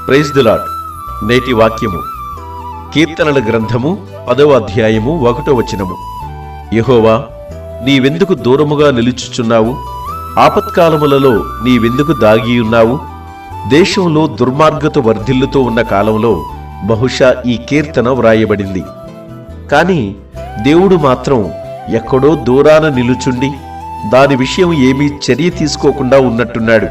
Praise the lord. నేటి వాక్యము కీర్తనల గ్రంథము 10వ అధ్యాయము 1వ వచనము. యెహోవా, నీవెందుకు దూరముగా నిలుచుచున్నావు? ఆపత్కాలములలో నీవెందుకు దాగియున్నావు? దేశంలో దుర్మార్గత వర్ధిల్లుతూ ఉన్న కాలంలో బహుశా ఈ కీర్తన వ్రాయబడింది. కాని దేవుడు మాత్రం ఎక్కడో దూరాన నిలుచుండి దాని విషయం ఏమీ చర్య తీసుకోకుండా ఉన్నట్టున్నాడు.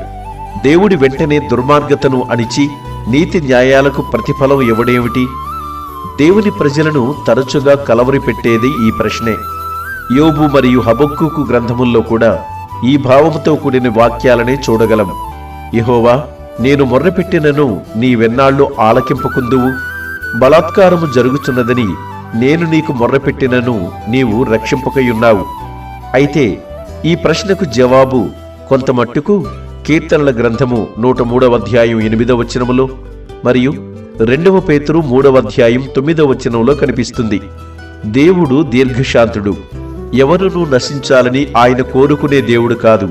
దేవుడి వెంటనే దుర్మార్గతను అణిచి నీతి న్యాయాలకు ప్రతిఫలం ఇవ్వడేమిటి? దేవుని ప్రజలను తరచుగా కలవరి పెట్టేది ఈ ప్రశ్నే. యోబు మరియు హబక్కూకు గ్రంథముల్లో కూడా ఈ భావముతో కూడిన వాక్యాలనే చూడగలం. యెహోవా, నేను మొర్రపెట్టినను నీవెన్నాళ్ళు ఆలకింపకుందువు? బలాత్కారము జరుగుతున్నదని నేను నీకు మొర్రపెట్టినను నీవు రక్షింపకయున్నావు. అయితే ఈ ప్రశ్నకు జవాబు కొంతమట్టుకు కీర్తనల గ్రంథము 103వ అధ్యాయం 8వ వచనములో మరియు 2 పేతురు 3వ అధ్యాయం 9వ వచనంలో కనిపిస్తుంది. దేవుడు దీర్ఘశాంతుడు. ఎవరునూ నశించాలని ఆయన కోరుకునే దేవుడు కాదు.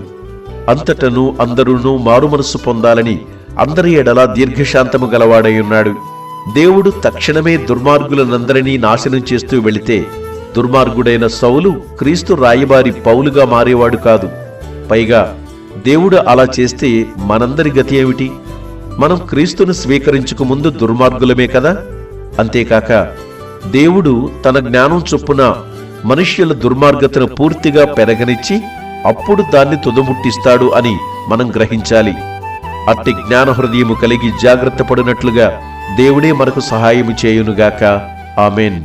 అంతటను అందరూనూ మారుమనస్సు పొందాలని అందరి ఎడలా దీర్ఘశాంతము గలవాడై ఉన్నాడు. దేవుడు తక్షణమే దుర్మార్గులనందరినీ నాశనం చేస్తూ వెళితే దుర్మార్గుడైన సౌలు క్రీస్తు రాయబారి పౌలుగా మారేవాడు కాదు. పైగా దేవుడు అలా చేస్తే మనందరి గతి ఏమిటి? మనం క్రీస్తును స్వీకరించుక ముందు దుర్మార్గులమే కదా. అంతేకాక దేవుడు తన జ్ఞానం చొప్పున మనుష్యుల దుర్మార్గతను పూర్తిగా పెరగనిచ్చి అప్పుడు దాన్ని తుదముట్టిస్తాడు అని మనం గ్రహించాలి. అట్టి జ్ఞాన హృదయము కలిగి జాగ్రత్త పడినట్లుగా దేవుడే మనకు సహాయము చేయునుగాక. ఆమెన్.